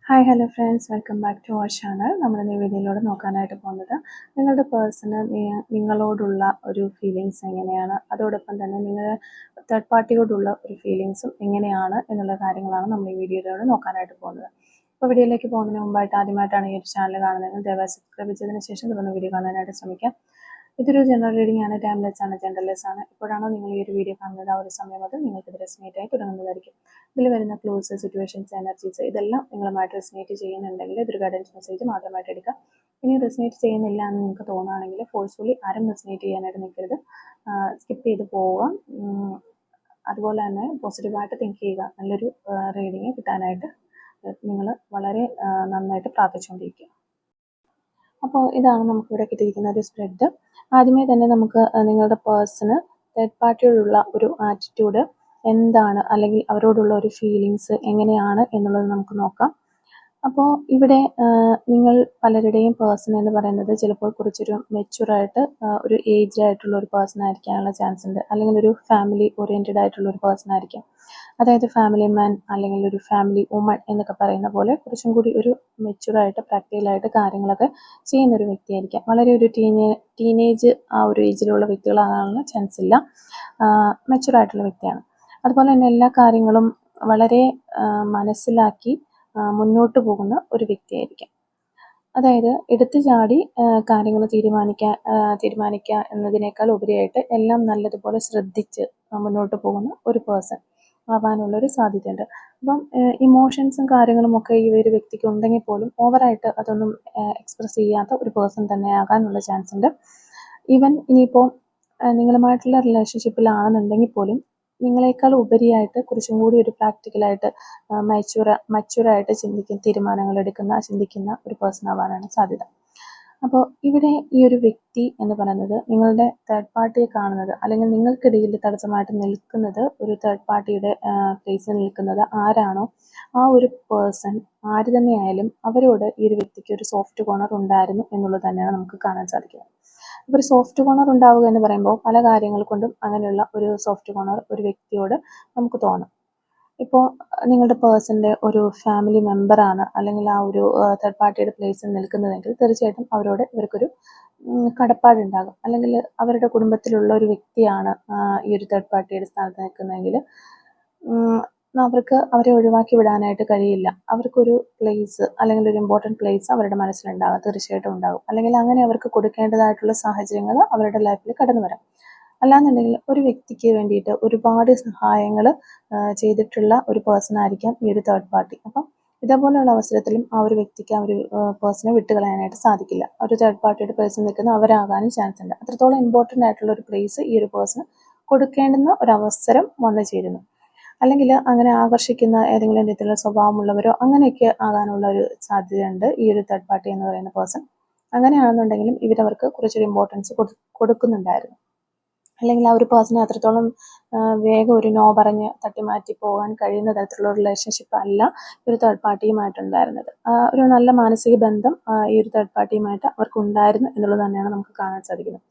Hi hello friends, welcome back to our channel. നമ്മൾ ഈ വീഡിയോയിലൂടെ നോക്കാനായിട്ട് പോകുന്നത് നിങ്ങളുടെ പേഴ്സണ് നിങ്ങളോടുള്ള ഒരു ഫീലിങ്സ് എങ്ങനെയാണ്, അതോടൊപ്പം തന്നെ നിങ്ങൾ തേർഡ് പാർട്ടിയോടുള്ള ഒരു ഫീലിങ്സും എങ്ങനെയാണ് എന്നുള്ള കാര്യങ്ങളാണ് നമ്മൾ ഈ വീഡിയോയിലൂടെ നോക്കാനായിട്ട് പോകുന്നത്. അപ്പോൾ വീഡിയോയിലേക്ക് പോകുന്നതിന് മുമ്പായിട്ട് ആദ്യമായിട്ടാണ് ഈ ഒരു ചാനൽ കാണുന്നതെങ്കിൽ ദയവായി സബ്സ്ക്രൈബ് ചെയ്തതിന് ശേഷം തുടർന്ന് വീഡിയോ കാണാനായിട്ട് ശ്രമിക്കാം. ഇതൊരു ജനറൽ റീഡിംഗ് ആണ്, ടൈംലെസ് ആണ്, ജെൻഡർലെസ് ആണ്. എപ്പോഴാണോ നിങ്ങൾ ഈ ഒരു വീഡിയോ കാണുന്നത് ആ ഒരു സമയം മുതൽ നിങ്ങൾക്ക് ഇത് റെസിനേറ്റ് ആയി തുടങ്ങുന്നതായിരിക്കും. ഇതിൽ വരുന്ന ക്ലൂസ്, സിറ്റുവേഷൻസ്, എനർജീസ് ഇതെല്ലാം നിങ്ങളുമായിട്ട് റെസിനേറ്റ് ചെയ്യുന്നുണ്ടെങ്കിൽ ഇതൊരു ഗൈഡൻസ് മെസ്സേജ് മാത്രമായിട്ട് എടുക്കുക. ഇനി റെസിനേറ്റ് ചെയ്യുന്നില്ല എന്ന് നിങ്ങൾക്ക് തോന്നുകയാണെങ്കിൽ ഫോഴ്സ്ഫുള്ളി ആരും റെസിനേറ്റ് ചെയ്യാനായിട്ട് നിൽക്കരുത്, സ്കിപ്പ് ചെയ്ത് പോവുക. അതുപോലെ തന്നെ പോസിറ്റീവായിട്ട് തിങ്ക് ചെയ്യുക. നല്ലൊരു റീഡിങ് കിട്ടാനായിട്ട് നിങ്ങൾ വളരെ നന്നായിട്ട് പ്രാർത്ഥിച്ചുകൊണ്ടിരിക്കുക. അപ്പോൾ ഇതാണ് നമുക്കിവിടെ കിട്ടിയിരിക്കുന്ന ഒരു സ്പ്രെഡ്. ആദ്യമേ തന്നെ നമുക്ക് നിങ്ങളുടെ പേഴ്സണ് തേർഡ് പാർട്ടിയോടുള്ള ഒരു ആറ്റിറ്റ്യൂഡ് എന്താണ്, അല്ലെങ്കിൽ അവരോടുള്ള ഒരു ഫീലിങ്സ് എങ്ങനെയാണ് എന്നുള്ളത് നമുക്ക് നോക്കാം. അപ്പോൾ ഇവിടെ നിങ്ങൾ പലരുടെയും പേഴ്സൺ എന്ന് പറയുന്നത് ചിലപ്പോൾ കുറച്ചൊരു മെച്യൂറായിട്ട് ഒരു ഏജ്ഡ് ആയിട്ടുള്ള ഒരു പേഴ്സൺ ആയിരിക്കാനുള്ള ചാൻസ് ഉണ്ട്, അല്ലെങ്കിൽ ഒരു ഫാമിലി ഓറിയൻറ്റഡ് ആയിട്ടുള്ള ഒരു പേഴ്സൺ ആയിരിക്കും. അതായത് ഫാമിലി മാൻ അല്ലെങ്കിൽ ഒരു ഫാമിലി വുമൺ എന്നൊക്കെ പറയുന്ന പോലെ കുറച്ചും കൂടി ഒരു മെച്യൂറായിട്ട് പ്രാക്ടിക്കലായിട്ട് കാര്യങ്ങളൊക്കെ ചെയ്യുന്ന ഒരു വ്യക്തിയായിരിക്കാം. വളരെ ഒരു ടീനേജ് ആ ഒരു ഏജിലുള്ള വ്യക്തികളാകാനുള്ള ചാൻസ് ഇല്ല, മെച്യൂറായിട്ടുള്ള വ്യക്തിയാണ്. അതുപോലെ തന്നെ എല്ലാ കാര്യങ്ങളും വളരെ മനസ്സിലാക്കി മുന്നോട്ട് പോകുന്ന ഒരു വ്യക്തിയായിരിക്കാം. അതായത് എടുത്തു ചാടി കാര്യങ്ങൾ തീരുമാനിക്കുക എന്നതിനേക്കാൾ ഉപരിയായിട്ട് എല്ലാം നല്ലതുപോലെ ശ്രദ്ധിച്ച് മുന്നോട്ട് പോകുന്ന ഒരു പേഴ്സൺ ആവാനുള്ളൊരു സാധ്യതയുണ്ട്. അപ്പം ഇമോഷൻസും കാര്യങ്ങളും ഒക്കെ ഈ ഒരു വ്യക്തിക്ക് ഉണ്ടെങ്കിൽ പോലും ഓവറായിട്ട് അതൊന്നും എക്സ്പ്രസ് ചെയ്യാത്ത ഒരു പേഴ്സൺ തന്നെ ആകാനുള്ള ചാൻസ് ഉണ്ട്. ഈവൻ ഇനിയിപ്പോൾ നിങ്ങളുമായിട്ടുള്ള റിലേഷൻഷിപ്പിലാണെന്നുണ്ടെങ്കിൽ പോലും നിങ്ങളെക്കാൾ ഉപരിയായിട്ട് കുറച്ചും കൂടി ഒരു പ്രാക്ടിക്കലായിട്ട് മച്യൂറായിട്ട് ചിന്തിക്കുന്ന ഒരു പേഴ്സൺ ആവാനാണ് സാധ്യത. അപ്പോൾ ഇവിടെ ഈ ഒരു വ്യക്തി എന്ന് പറയുന്നത് നിങ്ങളുടെ തേർഡ് പാർട്ടിയെ കാണുന്നത്, അല്ലെങ്കിൽ നിങ്ങൾക്കിടയിൽ തടസ്സമായിട്ട് നിൽക്കുന്നത്, ഒരു തേർഡ് പാർട്ടിയുടെ പ്ലേസിൽ നിൽക്കുന്നത് ആരാണോ ആ ഒരു പേഴ്സൺ ആര് തന്നെയായാലും അവരോട് ഈ ഒരു വ്യക്തിക്ക് ഒരു സോഫ്റ്റ് കോർണർ ഉണ്ടായിരുന്നു എന്നുള്ളത് തന്നെയാണ് നമുക്ക് കാണാൻ സാധിക്കുന്നത്. അപ്പോൾ ഒരു സോഫ്റ്റ് കോർണർ ഉണ്ടാവുക എന്ന് പറയുമ്പോൾ പല കാര്യങ്ങൾ കൊണ്ടും അങ്ങനെയുള്ള ഒരു സോഫ്റ്റ് കോർണർ ഒരു വ്യക്തിയോട് നമുക്ക് തോന്നും. ഇപ്പോൾ നിങ്ങളുടെ പേഴ്സൻ്റെ ഒരു ഫാമിലി മെമ്പറാണ് അല്ലെങ്കിൽ ആ ഒരു തേർഡ് പാർട്ടിയുടെ പ്ലേസിൽ നിൽക്കുന്നതെങ്കിൽ തീർച്ചയായിട്ടും അവരോട് ഇവർക്കൊരു കടപ്പാടുണ്ടാകും. അല്ലെങ്കിൽ അവരുടെ കുടുംബത്തിലുള്ള ഒരു വ്യക്തിയാണ് ഈ ഒരു തേർഡ് പാർട്ടിയുടെ സ്ഥാനത്ത് നിൽക്കുന്നതെങ്കിൽ അവർക്ക് അവരെ ഒഴിവാക്കി വിടാനായിട്ട് കഴിയില്ല. അവർക്കൊരു പ്ലേസ് അല്ലെങ്കിൽ ഒരു ഇമ്പോർട്ടൻറ്റ് പ്ലേസ് അവരുടെ മനസ്സിലുണ്ടാകും, തീർച്ചയായിട്ടും ഉണ്ടാകും. അല്ലെങ്കിൽ അങ്ങനെ അവർക്ക് കൊടുക്കേണ്ടതായിട്ടുള്ള സാഹചര്യങ്ങൾ അവരുടെ ലൈഫിൽ കടന്നു വരാം. അല്ലാന്നുണ്ടെങ്കിൽ ഒരു വ്യക്തിക്ക് വേണ്ടിയിട്ട് ഒരുപാട് സഹായങ്ങൾ ചെയ്തിട്ടുള്ള ഒരു പേഴ്സൺ ആയിരിക്കാം ഈ ഒരു തേർഡ് പാർട്ടി. അപ്പം ഇതേപോലെയുള്ള അവസരത്തിലും ആ ഒരു വ്യക്തിക്ക് ആ ഒരു പേഴ്സണെ വിട്ടുകളയാനായിട്ട് സാധിക്കില്ല. ഒരു തേർഡ് പാർട്ടിയുടെ പേഴ്സൺ നിൽക്കുന്ന അവരാകാനും ചാൻസ് ഉണ്ട്. അത്രത്തോളം ഇമ്പോർട്ടൻ്റ് ആയിട്ടുള്ള ഒരു പ്ലേസ് ഈ ഒരു പേഴ്സൺ കൊടുക്കേണ്ടുന്ന ഒരു അവസരം വന്നു ചേരുന്നു. അല്ലെങ്കിൽ അങ്ങനെ ആകർഷിക്കുന്ന ഏതെങ്കിലും രീതിയിലുള്ള സ്വഭാവമുള്ളവരോ അങ്ങനെയൊക്കെ ആകാനുള്ള ഒരു സാധ്യതയുണ്ട് ഈ ഒരു തേർഡ് പാർട്ടി എന്ന് പറയുന്ന പേഴ്സൺ. അങ്ങനെയാണെന്നുണ്ടെങ്കിലും ഇവരവർക്ക് കുറച്ചൊരു ഇമ്പോർട്ടൻസ് കൊടുക്കുന്നുണ്ടായിരുന്നു. അല്ലെങ്കിൽ ആ ഒരു പേഴ്സണെ അത്രത്തോളം വേഗം ഒരു നോ പറഞ്ഞ് തട്ടിമാറ്റി പോകാൻ കഴിയുന്ന തരത്തിലുള്ള റിലേഷൻഷിപ്പ് അല്ല ഈ ഒരു തേർഡ് പാർട്ടിയുമായിട്ടുണ്ടായിരുന്നത്. ഒരു നല്ല മാനസിക ബന്ധം ഈ ഒരു തേർഡ് പാർട്ടിയുമായിട്ട് അവർക്ക് ഉണ്ടായിരുന്നു എന്നുള്ളത് തന്നെയാണ് നമുക്ക് കാണാൻ സാധിക്കുന്നത്.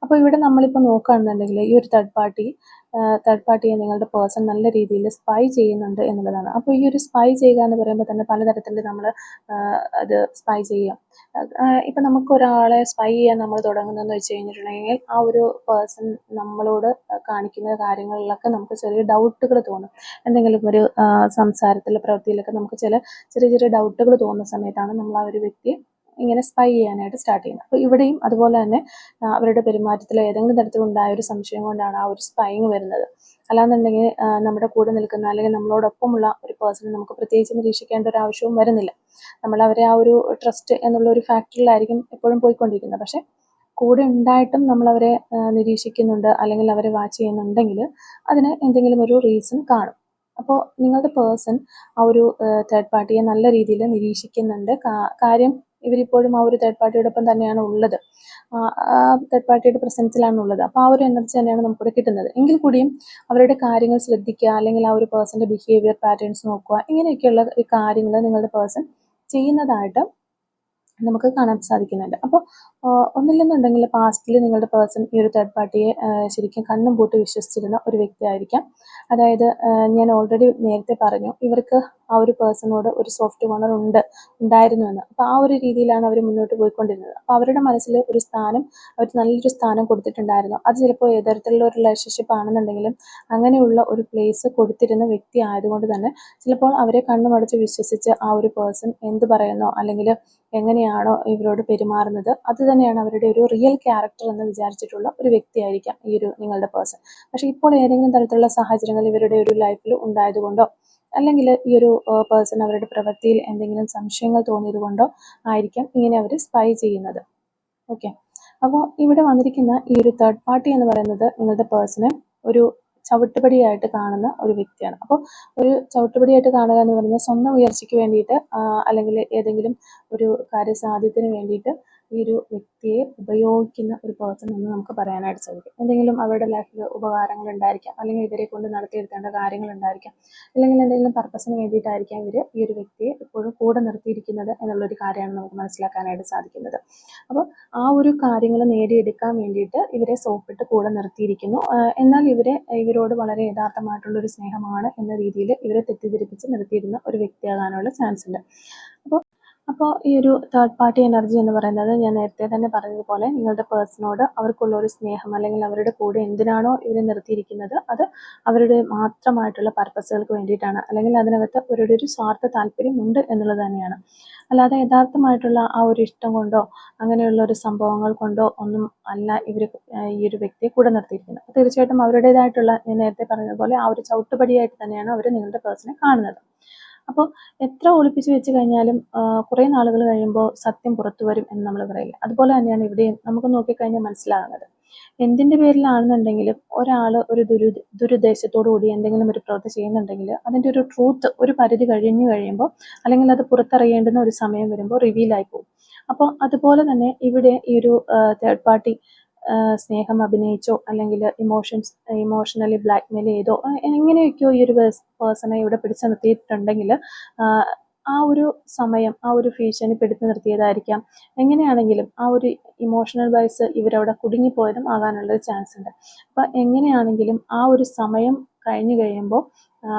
അപ്പോൾ ഇവിടെ നമ്മളിപ്പോൾ നോക്കുകയാണെന്നുണ്ടെങ്കിൽ ഈ ഒരു തേർഡ് പാർട്ടിയെ നിങ്ങളുടെ പേഴ്സൺ നല്ല രീതിയിൽ സ്പൈ ചെയ്യുന്നുണ്ട് എന്നുള്ളതാണ്. അപ്പോൾ ഈ ഒരു സ്പൈ ചെയ്യുക എന്ന് പറയുമ്പോൾ തന്നെ പലതരത്തിൽ നമ്മൾ അത് സ്പൈ ചെയ്യാം. ഇപ്പം നമുക്കൊരാളെ സ്പൈ ചെയ്യാൻ നമ്മൾ തുടങ്ങുന്നതെന്ന് വെച്ച് കഴിഞ്ഞിട്ടുണ്ടെങ്കിൽ ആ ഒരു പേഴ്സൺ നമ്മളോട് കാണിക്കുന്ന കാര്യങ്ങളിലൊക്കെ നമുക്ക് ചെറിയ ഡൗട്ടുകൾ തോന്നും. എന്തെങ്കിലും ഒരു സംസാരത്തിൽ, പ്രവൃത്തിയിലൊക്കെ നമുക്ക് ചെറിയ ഡൗട്ടുകൾ തോന്നുന്ന സമയത്താണ് നമ്മൾ ആ ഒരു വ്യക്തിയെ ഇങ്ങനെ സ്പൈ ചെയ്യാനായിട്ട് സ്റ്റാർട്ട് ചെയ്യുന്നത്. അപ്പോൾ ഇവിടെയും അതുപോലെ തന്നെ അവരുടെ പെരുമാറ്റത്തിൽ ഏതെങ്കിലും തരത്തിലുണ്ടായ ഒരു സംശയം കൊണ്ടാണ് ആ ഒരു സ്പൈങ് വരുന്നത്. അല്ലാന്നുണ്ടെങ്കിൽ നമ്മുടെ കൂടെ നിൽക്കുന്ന അല്ലെങ്കിൽ നമ്മളോടൊപ്പമുള്ള ഒരു പേഴ്സണെ നമുക്ക് പ്രത്യേകിച്ച് നിരീക്ഷിക്കേണ്ട ഒരു ആവശ്യവും വരുന്നില്ല. നമ്മൾ അവരെ ആ ഒരു ട്രസ്റ്റ് എന്നുള്ള ഒരു ഫാക്ടറിലായിരിക്കും എപ്പോഴും പോയിക്കൊണ്ടിരിക്കുന്നത്. പക്ഷെ കൂടെ ഉണ്ടായിട്ടും നമ്മളവരെ നിരീക്ഷിക്കുന്നുണ്ട് അല്ലെങ്കിൽ അവരെ വാച്ച് ചെയ്യുന്നുണ്ടെങ്കിൽ അതിന് എന്തെങ്കിലും ഒരു റീസൺ കാണും. അപ്പോൾ നിങ്ങളുടെ പേഴ്സൺ ആ ഒരു തേർഡ് പാർട്ടിയെ നല്ല രീതിയിൽ നിരീക്ഷിക്കുന്നുണ്ട്. കാര്യം ഇവരിപ്പോഴും ആ ഒരു തേർഡ് പാർട്ടിയോടൊപ്പം തന്നെയാണ് ഉള്ളത്, തേർഡ് പാർട്ടിയുടെ പ്രസൻസിലാണ് ഉള്ളത്. അപ്പോൾ ആ ഒരു എനർജി തന്നെയാണ് നമുക്കിവിടെ കിട്ടുന്നത്. എങ്കിൽ കൂടിയും അവരുടെ കാര്യങ്ങൾ ശ്രദ്ധിക്കുക, അല്ലെങ്കിൽ ആ ഒരു പേഴ്സൻ്റെ ബിഹേവിയർ പാറ്റേൺസ് നോക്കുക, ഇങ്ങനെയൊക്കെയുള്ള കാര്യങ്ങൾ നിങ്ങളുടെ പേഴ്സൺ ചെയ്യുന്നതായിട്ട് നമുക്ക് കാണാൻ സാധിക്കുന്നുണ്ട്. അപ്പോൾ ഒന്നില്ലെന്നുണ്ടെങ്കിൽ പാസ്റ്റിൽ നിങ്ങളുടെ പേഴ്സൺ ഈ ഒരു തേർഡ് പാർട്ടിയെ ശരിക്കും കണ്ണും പൂട്ടി വിശ്വസിച്ചിരുന്ന ഒരു വ്യക്തിയായിരിക്കാം. അതായത് ഞാൻ ഓൾറെഡി നേരത്തെ പറഞ്ഞു ഇവർക്ക് ആ ഒരു പേഴ്സണോട് ഒരു സോഫ്റ്റ് കോർണർ ഉണ്ടായിരുന്നു എന്ന്. അപ്പോൾ ആ ഒരു രീതിയിലാണ് അവർ മുന്നോട്ട് പോയിക്കൊണ്ടിരുന്നത്. അപ്പോൾ അവരുടെ മനസ്സിൽ ഒരു സ്ഥാനം, അവർ നല്ലൊരു സ്ഥാനം കൊടുത്തിട്ടുണ്ടായിരുന്നു. അത് ചിലപ്പോൾ ഏത് തരത്തിലുള്ള ഒരു റിലേഷൻഷിപ്പ് ആണെന്നുണ്ടെങ്കിലും അങ്ങനെയുള്ള ഒരു പ്ലേസ് കൊടുത്തിരുന്ന വ്യക്തി ആയതുകൊണ്ട് തന്നെ ചിലപ്പോൾ അവരെ കണ്ണുമടച്ച് വിശ്വസിച്ച് ആ ഒരു പേഴ്സൺ എന്ത് പറയുന്നോ അല്ലെങ്കിൽ എങ്ങനെയാണോ ഇവരോട് പെരുമാറുന്നത് അത് തന്നെയാണ് അവരുടെ ഒരു റിയൽ ക്യാരക്ടർ എന്ന് വിചാരിച്ചിട്ടുള്ള ഒരു വ്യക്തിയായിരിക്കാം ഈ ഒരു നിങ്ങളുടെ പേഴ്സൺ. പക്ഷേ ഇപ്പോൾ ഏതെങ്കിലും തരത്തിലുള്ള സാഹചര്യങ്ങൾ ഇവരുടെ ഒരു ലൈഫിൽ ഉണ്ടായതുകൊണ്ടോ അല്ലെങ്കിൽ ഈ ഒരു പേഴ്സൺ അവരുടെ പ്രവൃത്തിയിൽ എന്തെങ്കിലും സംശയങ്ങൾ തോന്നിയത് കൊണ്ടോ ആയിരിക്കാം ഇങ്ങനെ അവർ സ്പൈ ചെയ്യുന്നത്. ഓക്കെ, അപ്പോൾ ഇവിടെ വന്നിരിക്കുന്ന ഈ ഒരു തേർഡ് പാർട്ടി എന്ന് പറയുന്നത് നിങ്ങളുടെ പേഴ്സണെ ഒരു ചവിട്ടുപടിയായിട്ട് കാണുന്ന ഒരു വ്യക്തിയാണ്. അപ്പോൾ ഒരു ചവിട്ടുപടിയായിട്ട് കാണുക എന്ന് പറയുന്നത് സ്വന്തം ഉയർച്ചയ്ക്ക് വേണ്ടിയിട്ട് അല്ലെങ്കിൽ ഏതെങ്കിലും ഒരു കാര്യസാധ്യത്തിന് വേണ്ടിയിട്ട് ഈ ഒരു വ്യക്തിയെ ഉപയോഗിക്കുന്ന ഒരു പേഴ്സൺ എന്ന് നമുക്ക് പറയാനായിട്ട് സാധിക്കും. എന്തെങ്കിലും അവരുടെ ലൈഫിൽ ഉപകാരങ്ങൾ ഉണ്ടായിരിക്കാം, അല്ലെങ്കിൽ ഇവരെ കൊണ്ട് നടത്തിയെടുക്കേണ്ട കാര്യങ്ങൾ ഉണ്ടായിരിക്കാം, അല്ലെങ്കിൽ എന്തെങ്കിലും പർപ്പസിന് വേണ്ടിയിട്ടായിരിക്കാം ഇവർ ഈ ഒരു വ്യക്തിയെ എപ്പോഴും കൂടെ നിർത്തിയിരിക്കുന്നത് എന്നുള്ളൊരു കാര്യമാണ് നമുക്ക് മനസ്സിലാക്കാനായിട്ട് സാധിക്കുന്നത്. അപ്പോൾ ആ ഒരു കാര്യങ്ങൾ നേടിയെടുക്കാൻ വേണ്ടിയിട്ട് ഇവരെ സോപ്പിട്ട് കൂടെ നിർത്തിയിരിക്കുന്നു. എന്നാൽ ഇവരോട് വളരെ യഥാർത്ഥമായിട്ടുള്ളൊരു സ്നേഹമാണ് എന്ന രീതിയിൽ ഇവരെ തെറ്റിദ്ധരിപ്പിച്ച് നിർത്തിയിരുന്ന ഒരു വ്യക്തിയാകാനുള്ള ചാൻസ് ഉണ്ട്. അപ്പോൾ ഈ ഒരു തേർഡ് പാർട്ടി എനർജി എന്ന് പറയുന്നത് ഞാൻ നേരത്തെ തന്നെ പറഞ്ഞതുപോലെ നിങ്ങളുടെ പേഴ്സണോട് അവർക്കുള്ള ഒരു സ്നേഹം അല്ലെങ്കിൽ അവരുടെ കൂടെ എന്തിനാണോ ഇവരെ നിർത്തിയിരിക്കുന്നത് അത് അവരുടെ മാത്രമായിട്ടുള്ള പർപ്പസുകൾക്ക് വേണ്ടിയിട്ടാണ്, അല്ലെങ്കിൽ അതിനകത്ത് അവരുടെ ഒരു സ്വാർത്ഥ താല്പര്യം ഉണ്ട് എന്നുള്ളത് തന്നെയാണ്. അല്ലാതെ യഥാർത്ഥമായിട്ടുള്ള ആ ഒരു ഇഷ്ടം കൊണ്ടോ അങ്ങനെയുള്ള ഒരു സംഭവങ്ങൾ കൊണ്ടോ ഒന്നും അല്ല ഇവർ ഈ ഒരു വ്യക്തിയെ കൂടെ നിർത്തിയിരിക്കുന്നത്. തീർച്ചയായിട്ടും അവരുടേതായിട്ടുള്ള ഞാൻ നേരത്തെ പറഞ്ഞതുപോലെ ആ ഒരു ചവിട്ടുപടിയായിട്ട് തന്നെയാണ് അവർ നിങ്ങളുടെ പേഴ്സണെ കാണുന്നത്. അപ്പോൾ എത്ര ഒളിപ്പിച്ച് വെച്ച് കഴിഞ്ഞാലും കുറേ നാളുകൾ കഴിയുമ്പോൾ സത്യം പുറത്തു വരും എന്ന് നമ്മൾ പറയില്ല. അതുപോലെ തന്നെയാണ് ഇവിടെയും നമുക്ക് നോക്കിക്കഴിഞ്ഞാൽ മനസ്സിലാകുന്നത്. എന്തിൻ്റെ പേരിലാണെന്നുണ്ടെങ്കിലും ഒരാൾ ഒരു ദുരുദ്ദേശത്തോടു കൂടി എന്തെങ്കിലും ഒരു പ്രവൃത്തി ചെയ്യുന്നുണ്ടെങ്കിൽ അതിൻ്റെ ഒരു ട്രൂത്ത് ഒരു പരിധി കഴിയുമ്പോൾ അല്ലെങ്കിൽ അത് പുറത്തറിയേണ്ടുന്ന ഒരു സമയം വരുമ്പോൾ റിവീലായി പോകും. അപ്പോൾ അതുപോലെ തന്നെ ഇവിടെ ഈ ഒരു തേർഡ് പാർട്ടി സ്നേഹം അഭിനയിച്ചോ അല്ലെങ്കിൽ ഇമോഷണലി ബ്ലാക്ക്മെയിൽ ചെയ്തോ എങ്ങനെയൊക്കെയോ ഈ ഒരു പേഴ്സണെ ഇവിടെ പിടിച്ചു നിർത്തിയിട്ടുണ്ടെങ്കിൽ ആ ഒരു സമയം ആ ഒരു ഭീഷണിപ്പെടുത്തി നിർത്തിയതായിരിക്കാം. എങ്ങനെയാണെങ്കിലും ആ ഒരു ഇമോഷണൽ വൈസ് ഇവരവിടെ കുടുങ്ങിപ്പോയതും ആകാനുള്ള ചാൻസ് ഉണ്ട്. അപ്പം എങ്ങനെയാണെങ്കിലും ആ ഒരു സമയം കഴിഞ്ഞു കഴിയുമ്പോൾ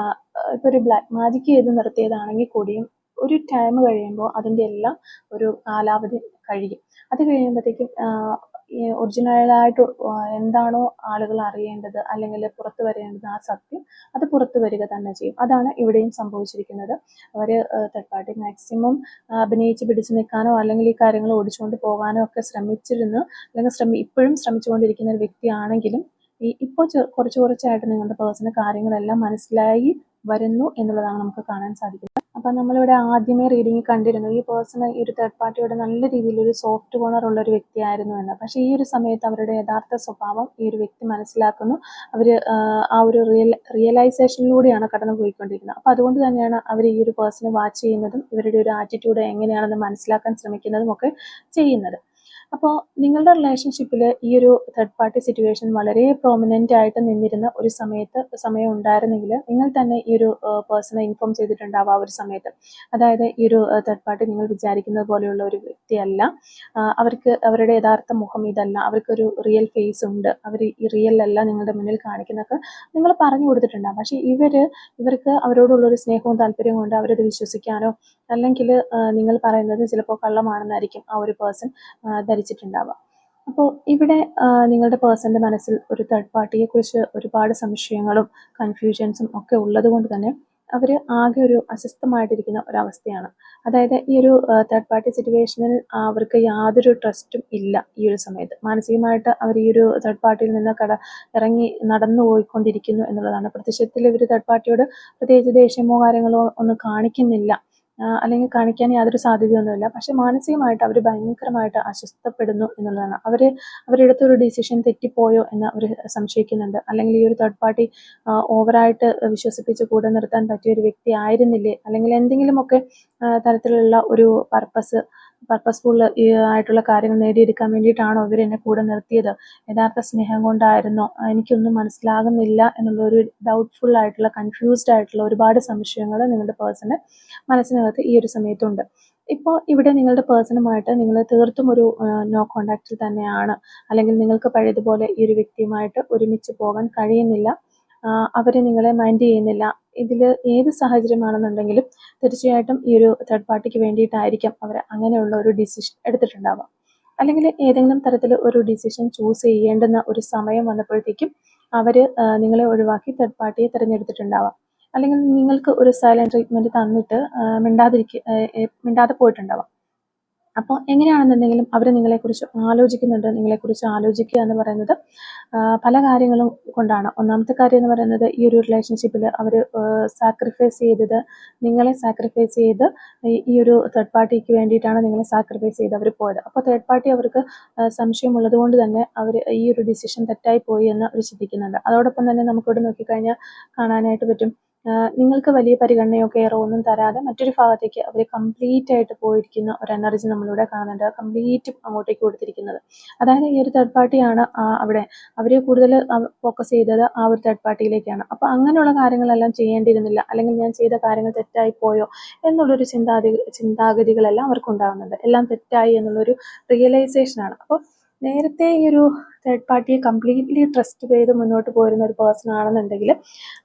ഇപ്പോൾ ഒരു ബ്ലാക്ക് മാജിക് ചെയ്ത് നിർത്തിയതാണെങ്കിൽ കൂടിയും ഒരു ടൈം കഴിയുമ്പോൾ അതിൻ്റെ എല്ലാം ഒരു കാലാവധി കഴിയും. അത് കഴിയുമ്പോഴത്തേക്കും ഒറിജിനലായിട്ട് എന്താണോ ആളുകൾ അറിയേണ്ടത് അല്ലെങ്കിൽ പുറത്തു വരേണ്ടത് ആ സത്യം അത് പുറത്തു വരിക തന്നെ ചെയ്യും. അതാണ് ഇവിടെയും സംഭവിച്ചിരിക്കുന്നത്. അവർ തേർഡ് പാർട്ടി മാക്സിമം അഭിനയിച്ച് പിടിച്ചു നിൽക്കാനോ അല്ലെങ്കിൽ ഈ കാര്യങ്ങൾ ഓടിച്ചുകൊണ്ട് പോകാനോ ഒക്കെ ശ്രമിച്ചിരുന്നു, അല്ലെങ്കിൽ ഇപ്പോഴും ശ്രമിച്ചുകൊണ്ടിരിക്കുന്ന ഒരു വ്യക്തിയാണെങ്കിലും ഇപ്പോൾ കുറച്ചായിട്ട് നിങ്ങളുടെ പേഴ്സണൽ കാര്യങ്ങളെല്ലാം മനസ്സിലായി വരുന്നു എന്നുള്ളതാണ് നമുക്ക് കാണാൻ സാധിക്കുന്നത്. അപ്പം നമ്മളിവിടെ ആദ്യമേ റീഡിങ് കണ്ടിരുന്നു ഈ പേഴ്സൺ ഈ ഒരു തേർഡ് പാർട്ടിയോട് നല്ല രീതിയിലൊരു സോഫ്റ്റ് കോർണർ ഉള്ള ഒരു വ്യക്തിയായിരുന്നു എന്ന്. പക്ഷേ ഈ ഒരു സമയത്ത് അവരുടെ യഥാർത്ഥ സ്വഭാവം ഈ ഒരു വ്യക്തി മനസ്സിലാക്കുന്നു. അവർ ആ ഒരു റിയലൈസേഷനിലൂടെയാണ് കടന്നു പോയിക്കൊണ്ടിരിക്കുന്നത്. അപ്പോൾ അതുകൊണ്ട് തന്നെയാണ് അവർ ഈ ഒരു പേഴ്സണെ വാച്ച് ചെയ്യുന്നതും ഇവരുടെ ഒരു ആറ്റിറ്റ്യൂഡ് എങ്ങനെയാണെന്ന് മനസ്സിലാക്കാൻ ശ്രമിക്കുന്നതും ഒക്കെ ചെയ്യുന്നത്. അപ്പോൾ നിങ്ങളുടെ റിലേഷൻഷിപ്പിൽ ഈ ഒരു തേർഡ് പാർട്ടി സിറ്റുവേഷൻ വളരെ പ്രോമിനൻ്റ് ആയിട്ട് നിന്നിരുന്ന ഒരു സമയം ഉണ്ടായിരുന്നെങ്കിൽ നിങ്ങൾ തന്നെ ഈ ഒരു പേഴ്സണെ ഇൻഫോം ചെയ്തിട്ടുണ്ടാവും ആ ഒരു സമയത്ത്. അതായത് ഈ ഒരു തേർഡ് പാർട്ടി നിങ്ങൾ വിചാരിക്കുന്നത് പോലെയുള്ള ഒരു വ്യക്തിയല്ല, അവർക്ക് അവരുടെ യഥാർത്ഥ മുഖം ഇതല്ല, അവർക്കൊരു റിയൽ ഫേസ് ഉണ്ട്, അവർ ഈ റിയൽ അല്ല നിങ്ങളുടെ മുന്നിൽ കാണിക്കുന്നതൊക്കെ നിങ്ങൾ പറഞ്ഞു കൊടുത്തിട്ടുണ്ടാകും. പക്ഷേ ഇവർക്ക് അവരോടുള്ളൊരു സ്നേഹവും താല്പര്യവും കൊണ്ട് അവരത് വിശ്വസിക്കാനോ അല്ലെങ്കിൽ നിങ്ങൾ പറയുന്നത് ചിലപ്പോൾ കള്ളമാണെന്നായിരിക്കും ആ ഒരു പേഴ്സൺ ധരിച്ചിട്ടുണ്ടാവുക. അപ്പോൾ ഇവിടെ നിങ്ങളുടെ പേഴ്സൻ്റെ മനസ്സിൽ ഒരു തേർഡ് പാർട്ടിയെക്കുറിച്ച് ഒരുപാട് സംശയങ്ങളും കൺഫ്യൂഷൻസും ഒക്കെ ഉള്ളത് കൊണ്ട് തന്നെ അവർ ആകെ ഒരു അസ്വസ്ഥമായിട്ടിരിക്കുന്ന ഒരവസ്ഥയാണ്. അതായത് ഈ ഒരു തേർഡ് പാർട്ടി സിറ്റുവേഷനിൽ അവർക്ക് യാതൊരു ട്രസ്റ്റും ഇല്ല ഈ ഒരു സമയത്ത്. മാനസികമായിട്ട് അവർ ഈ ഒരു തേർഡ് പാർട്ടിയിൽ നിന്ന് ഇറങ്ങി നടന്നു പോയിക്കൊണ്ടിരിക്കുന്നു എന്നുള്ളതാണ്. പ്രത്യക്ഷത്തിൽ ഇവർ തേർഡ് പാർട്ടിയോട് പ്രത്യേകിച്ച് ദേഷ്യമോ കാര്യങ്ങളോ ഒന്നും കാണിക്കുന്നില്ല, അല്ലെങ്കിൽ കാണിക്കാൻ യാതൊരു സാധ്യതയൊന്നുമില്ല. പക്ഷെ മാനസികമായിട്ട് അവർ ഭയങ്കരമായിട്ട് അസ്വസ്ഥപ്പെടുന്നു എന്നുള്ളതാണ്. അവരെടുത്തൊരു ഡിസിഷൻ തെറ്റിപ്പോയോ എന്ന് അവർ സംശയിക്കുന്നുണ്ട്. അല്ലെങ്കിൽ ഈ ഒരു തേർഡ് പാർട്ടി ഓവറായിട്ട് വിശ്വസിപ്പിച്ച് കൂടെ നിർത്താൻ പറ്റിയ ഒരു വ്യക്തി ആയിരുന്നില്ലേ, അല്ലെങ്കിൽ എന്തെങ്കിലുമൊക്കെ തരത്തിലുള്ള ഒരു പർപ്പസ്ഫുൾ ആയിട്ടുള്ള കാര്യങ്ങൾ നേടിയെടുക്കാൻ വേണ്ടിയിട്ടാണോ ഇവരെന്നെ കൂടെ നിർത്തിയത്, യഥാർത്ഥ സ്നേഹം കൊണ്ടായിരുന്നോ, എനിക്കൊന്നും മനസ്സിലാകുന്നില്ല എന്നുള്ളൊരു ഡൗട്ട്ഫുൾ ആയിട്ടുള്ള കൺഫ്യൂസ്ഡ് ആയിട്ടുള്ള ഒരുപാട് സംശയങ്ങൾ നിങ്ങളുടെ പേഴ്സൻ്റെ മനസ്സിനകത്ത് ഈ ഒരു സമയത്തുണ്ട്. ഇപ്പോൾ ഇവിടെ നിങ്ങളുടെ പേഴ്സണുമായിട്ട് നിങ്ങൾ തീർത്തും ഒരു നോ കോണ്ടാക്റ്റിൽ തന്നെയാണ്, അല്ലെങ്കിൽ നിങ്ങൾക്ക് പഴയതുപോലെ ഈ ഒരു വ്യക്തിയുമായിട്ട് ഒരുമിച്ച് പോകാൻ കഴിയുന്നില്ല, അവർ നിങ്ങളെ മൈൻഡ് ചെയ്യുന്നില്ല. ഇതിൽ ഏത് സാഹചര്യമാണെന്നുണ്ടെങ്കിലും തീർച്ചയായിട്ടും ഈ ഒരു തേർഡ് പാർട്ടിക്ക് വേണ്ടിയിട്ടായിരിക്കാം അവർ അങ്ങനെയുള്ള ഒരു ഡിസിഷൻ എടുത്തിട്ടുണ്ടാവുക. അല്ലെങ്കിൽ ഏതെങ്കിലും തരത്തിൽ ഒരു ഡിസിഷൻ ചൂസ് ചെയ്യേണ്ടുന്ന ഒരു സമയം വന്നപ്പോഴത്തേക്കും അവർ നിങ്ങളെ ഒഴിവാക്കി തേർഡ് പാർട്ടിയെ തിരഞ്ഞെടുത്തിട്ടുണ്ടാവാം. അല്ലെങ്കിൽ നിങ്ങൾക്ക് ഒരു സൈലന്റ് ട്രീറ്റ്മെന്റ് തന്നിട്ട് മിണ്ടാതെ പോയിട്ടുണ്ടാവാം. അപ്പോൾ എങ്ങനെയാണെന്നുണ്ടെങ്കിലും അവർ നിങ്ങളെക്കുറിച്ച് ആലോചിക്കുന്നുണ്ട്. നിങ്ങളെക്കുറിച്ച് ആലോചിക്കുക എന്ന് പറയുന്നത് പല കാര്യങ്ങളും കൊണ്ടാണ്. ഒന്നാമത്തെ കാര്യം എന്ന് പറയുന്നത്, ഈ ഒരു റിലേഷൻഷിപ്പിൽ അവർ സാക്രിഫൈസ് ചെയ്തത്, നിങ്ങളെ സാക്രിഫൈസ് ചെയ്ത് ഈ ഒരു തേർഡ് പാർട്ടിക്ക് വേണ്ടിയിട്ടാണ് നിങ്ങളെ സാക്രിഫൈസ് ചെയ്ത് അവർ പോയത്. അപ്പോൾ തേർഡ് പാർട്ടി അവർക്ക് സംശയമുള്ളത് കൊണ്ട് തന്നെ അവർ ഈ ഒരു ഡിസിഷൻ തെറ്റായി പോയി എന്ന് അവർ ചിന്തിക്കുന്നുണ്ട്. അതോടൊപ്പം തന്നെ നമുക്കിവിടെ നോക്കിക്കഴിഞ്ഞാൽ കാണാനായിട്ട് പറ്റും, നിങ്ങൾക്ക് വലിയ പരിഗണനയോ കെയറോ ഒന്നും തരാതെ മറ്റൊരു ഭാഗത്തേക്ക് അവർ കംപ്ലീറ്റ് ആയിട്ട് പോയിരിക്കുന്ന ഒരു എനർജി നമ്മളിവിടെ കാണുന്നുണ്ട്. കംപ്ലീറ്റും അങ്ങോട്ടേക്ക് കൊടുത്തിരിക്കുന്നത്. അതായത് ഈ ഒരു തേർഡ് പാർട്ടിയാണ് അവിടെ അവർ കൂടുതൽ ഫോക്കസ് ചെയ്തത് ആ ഒരു തേർഡ് പാർട്ടിയിലേക്കാണ്. അപ്പോൾ അങ്ങനെയുള്ള കാര്യങ്ങളെല്ലാം ചെയ്യേണ്ടിയിരുന്നില്ല, അല്ലെങ്കിൽ ഞാൻ ചെയ്ത കാര്യങ്ങൾ തെറ്റായി പോയോ എന്നുള്ളൊരു ചിന്താഗതികളെല്ലാം അവർക്കുണ്ടാകുന്നുണ്ട്. എല്ലാം തെറ്റായി എന്നുള്ളൊരു റിയലൈസേഷനാണ്. അപ്പോൾ നേരത്തെ ഈ ഒരു തേർഡ് പാർട്ടിയെ കംപ്ലീറ്റ്ലി ട്രസ്റ്റ് ചെയ്ത് മുന്നോട്ട് പോരുന്ന ഒരു പേഴ്സൺ ആണെന്നുണ്ടെങ്കിൽ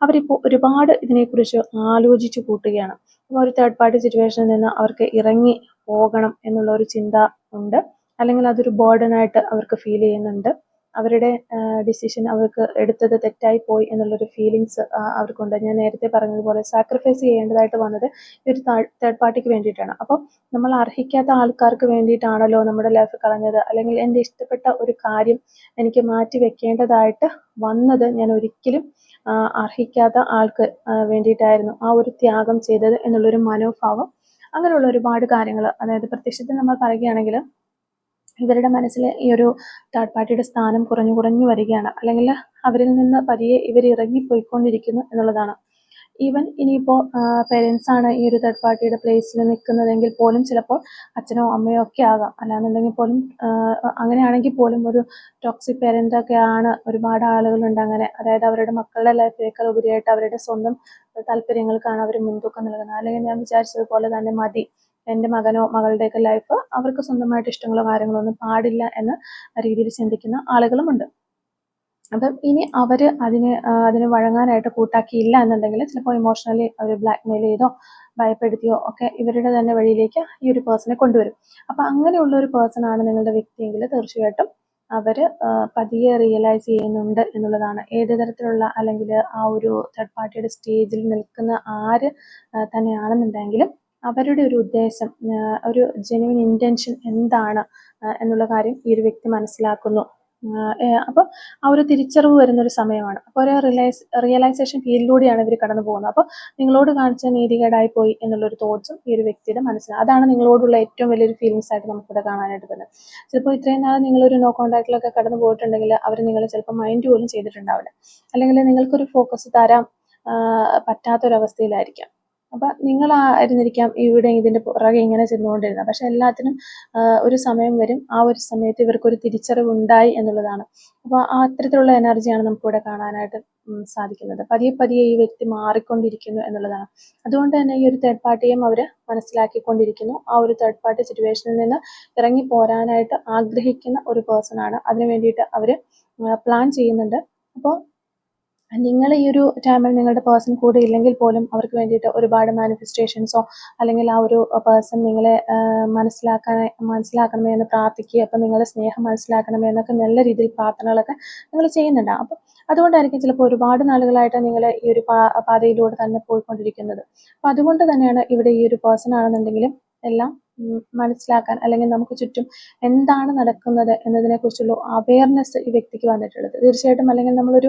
അവരിപ്പോൾ ഒരുപാട് ഇതിനെക്കുറിച്ച് ആലോചിച്ച് കൂട്ടുകയാണ്. അപ്പോൾ ഒരു തേർഡ് പാർട്ടി സിറ്റുവേഷനിൽ നിന്ന് അവർക്ക് ഇറങ്ങി പോകണം എന്നുള്ള ഒരു ചിന്ത ഉണ്ട്, അല്ലെങ്കിൽ അതൊരു ബേർഡനായിട്ട് അവർക്ക് ഫീൽ ചെയ്യുന്നുണ്ട്. അവരുടെ ഡിസിഷൻ അവർക്ക് എടുത്തത് തെറ്റായി പോയി എന്നുള്ളൊരു ഫീലിങ്സ് അവർക്കുണ്ട്. ഞാൻ നേരത്തെ പറഞ്ഞതുപോലെ സാക്രിഫൈസ് ചെയ്യേണ്ടതായിട്ട് വന്നത് ഈ ഒരു തേർഡ് പാർട്ടിക്ക് വേണ്ടിയിട്ടാണ്. അപ്പോൾ നമ്മൾ അർഹിക്കാത്ത ആൾക്കാർക്ക് വേണ്ടിയിട്ടാണല്ലോ നമ്മുടെ ലൈഫ് കളഞ്ഞത്, അല്ലെങ്കിൽ എൻ്റെ ഇഷ്ടപ്പെട്ട ഒരു കാര്യം എനിക്ക് മാറ്റി വെക്കേണ്ടതായിട്ട് വന്നത് ഞാൻ ഒരിക്കലും അർഹിക്കാത്ത ആൾക്ക് വേണ്ടിയിട്ടായിരുന്നു ആ ഒരു ത്യാഗം ചെയ്തത് എന്നുള്ളൊരു മനോഭാവം. അങ്ങനെയുള്ള ഒരുപാട് കാര്യങ്ങൾ, അതായത് പ്രത്യക്ഷത്തിൽ നമ്മൾ പറയുകയാണെങ്കിൽ ഇവരുടെ മനസ്സിൽ ഈ ഒരു തേർഡ് പാർട്ടിയുടെ സ്ഥാനം കുറഞ്ഞു കുറഞ്ഞു വരികയാണ്, അല്ലെങ്കിൽ അവരിൽ നിന്ന് പതിയെ ഇവർ ഇറങ്ങിപ്പോയിക്കൊണ്ടിരിക്കുന്നു എന്നുള്ളതാണ്. ഈവൻ ഇനിയിപ്പോൾ പേരൻസ് ആണ് ഈ ഒരു തേർഡ് പാർട്ടിയുടെ പ്ലേസിൽ നിൽക്കുന്നതെങ്കിൽ പോലും ചിലപ്പോൾ അച്ഛനോ അമ്മയോ ഒക്കെ ആകാം. അല്ലാന്നുണ്ടെങ്കിൽ പോലും അങ്ങനെയാണെങ്കിൽ പോലും ഒരു ടോക്സിക് പേരൻ്റ് ഒക്കെയാണ് ഒരുപാട് ആളുകളുണ്ട് അങ്ങനെ. അതായത് അവരുടെ മക്കളുടെ ലൈഫിനേക്കാൾ ഉപരിയായിട്ട് അവരുടെ സ്വന്തം താല്പര്യങ്ങൾക്കാണ് അവർ മുൻതൂക്കം നൽകുന്നത്. അല്ലെങ്കിൽ ഞാൻ വിചാരിച്ചതുപോലെ തന്നെ മതി, എൻ്റെ മകനോ മകളുടെയൊക്കെ ലൈഫ് അവർക്ക് സ്വന്തമായിട്ട് ഇഷ്ടങ്ങളോ കാര്യങ്ങളോ ഒന്നും പാടില്ല എന്ന രീതിയിൽ ചിന്തിക്കുന്ന ആളുകളുമുണ്ട്. അപ്പം ഇനി അവർ അതിന് വഴങ്ങാനായിട്ട് കൂട്ടാക്കിയില്ല എന്നുണ്ടെങ്കിൽ ചിലപ്പോൾ ഇമോഷണലി അവർ ബ്ലാക്ക്മെയിൽ ചെയ്തോ ഭയപ്പെടുത്തിയോ ഒക്കെ ഇവരുടെ തന്നെ വഴിയിലേക്ക് ഈ ഒരു പേഴ്സണെ കൊണ്ടുവരും. അപ്പം അങ്ങനെയുള്ള ഒരു പേഴ്സൺ ആണ് നിങ്ങളുടെ വ്യക്തിയെങ്കിൽ തീർച്ചയായിട്ടും അവർ പതിയെ റിയലൈസ് ചെയ്യുന്നുണ്ട് എന്നുള്ളതാണ്. ഏത് തരത്തിലുള്ള അല്ലെങ്കിൽ ആ ഒരു തേർഡ് പാർട്ടിയുടെ സ്റ്റേജിൽ നിൽക്കുന്ന ആര് തന്നെയാണെന്നുണ്ടെങ്കിലും അവരുടെ ഒരു ഉദ്ദേശം, ഒരു ജെന്യുവൻ ഇൻറ്റൻഷൻ എന്താണ് എന്നുള്ള കാര്യം ഈ ഒരു വ്യക്തി മനസ്സിലാക്കുന്നു. അപ്പോൾ ആ ഒരു തിരിച്ചറിവ് വരുന്നൊരു സമയമാണ്. അപ്പോൾ ഒരു റിയലൈസേഷൻ ഫീലിലൂടെയാണ് ഇവർ കടന്നു പോകുന്നത്. അപ്പോൾ നിങ്ങളോട് കാണിച്ച നീതികേടായി പോയി എന്നുള്ളൊരു തോട്ട്സും ഈ ഒരു വ്യക്തിയുടെ മനസ്സിൽ, അതാണ് നിങ്ങളോടുള്ള ഏറ്റവും വലിയൊരു ഫീലിങ്സ് ആയിട്ട് നമുക്കിവിടെ കാണാനായിട്ട് പറ്റുന്നത്. ചിലപ്പോൾ ഇത്രയും നാൾ നിങ്ങളൊരു നോ കോണ്ടാക്റ്റിലൊക്കെ കടന്നു പോയിട്ടുണ്ടെങ്കിൽ അവർ നിങ്ങളെ ചിലപ്പോൾ മൈൻഡ് പോലും ചെയ്തിട്ടുണ്ടാവില്ല, അല്ലെങ്കിൽ നിങ്ങൾക്കൊരു ഫോക്കസ് തരാൻ പറ്റാത്തൊരവസ്ഥയിലായിരിക്കാം. അപ്പം നിങ്ങളായിരുന്നിരിക്കാം ഇവിടെ ഇതിൻ്റെ പുറകെ ഇങ്ങനെ ചെന്നുകൊണ്ടിരുന്നത്. പക്ഷെ എല്ലാത്തിനും ഒരു സമയം വരും, ആ ഒരു സമയത്ത് ഇവർക്കൊരു തിരിച്ചറിവുണ്ടായി എന്നുള്ളതാണ്. അപ്പോൾ ആ അത്തരത്തിലുള്ള എനർജിയാണ് നമുക്കിവിടെ കാണാനായിട്ട് സാധിക്കുന്നത്. പതിയെ പതിയെ ഈ വ്യക്തി മാറിക്കൊണ്ടിരിക്കുന്നു എന്നുള്ളതാണ്. അതുകൊണ്ട് തന്നെ ഈ ഒരു തേർഡ് പാർട്ടിയും അവർ മനസ്സിലാക്കിക്കൊണ്ടിരിക്കുന്നു. ആ ഒരു തേർഡ് പാർട്ടി സിറ്റുവേഷനിൽ നിന്ന് ഇറങ്ങി പോരാനായിട്ട് ആഗ്രഹിക്കുന്ന ഒരു പേഴ്സൺ ആണ്. അതിന് വേണ്ടിയിട്ട് അവർ പ്ലാൻ ചെയ്യുന്നുണ്ട്. അപ്പോൾ നിങ്ങൾ ഈ ഒരു ടൈമിൽ നിങ്ങളുടെ പേഴ്സൺ കൂടെ ഇല്ലെങ്കിൽ പോലും അവർക്ക് വേണ്ടിയിട്ട് ഒരുപാട് മാനിഫെസ്റ്റേഷൻസോ അല്ലെങ്കിൽ ആ ഒരു പേഴ്സൺ നിങ്ങളെ മനസ്സിലാക്കണമേ എന്ന് പ്രാർത്ഥിക്കുക, അപ്പം നിങ്ങളുടെ സ്നേഹം മനസ്സിലാക്കണമേ എന്നൊക്കെ നല്ല രീതിയിൽ പ്രാർത്ഥനകളൊക്കെ നിങ്ങൾ ചെയ്യുന്നുണ്ടാകും. അപ്പം അതുകൊണ്ടായിരിക്കും ചിലപ്പോൾ ഒരുപാട് നാളുകളായിട്ട് നിങ്ങൾ ഈ ഒരു പാതയിലൂടെ തന്നെ പോയിക്കൊണ്ടിരിക്കുന്നത്. അപ്പം അതുകൊണ്ട് തന്നെയാണ് ഇവിടെ ഈ ഒരു പേഴ്സൺ ആണെന്നുണ്ടെങ്കിലും എല്ലാം മനസ്സിലാക്കാൻ, അല്ലെങ്കിൽ നമുക്ക് ചുറ്റും എന്താണ് നടക്കുന്നത് എന്നതിനെക്കുറിച്ചുള്ള അവയർനെസ് ഈ വ്യക്തിക്ക് വന്നിട്ടുള്ളത്. തീർച്ചയായിട്ടും അല്ലെങ്കിൽ നമ്മളൊരു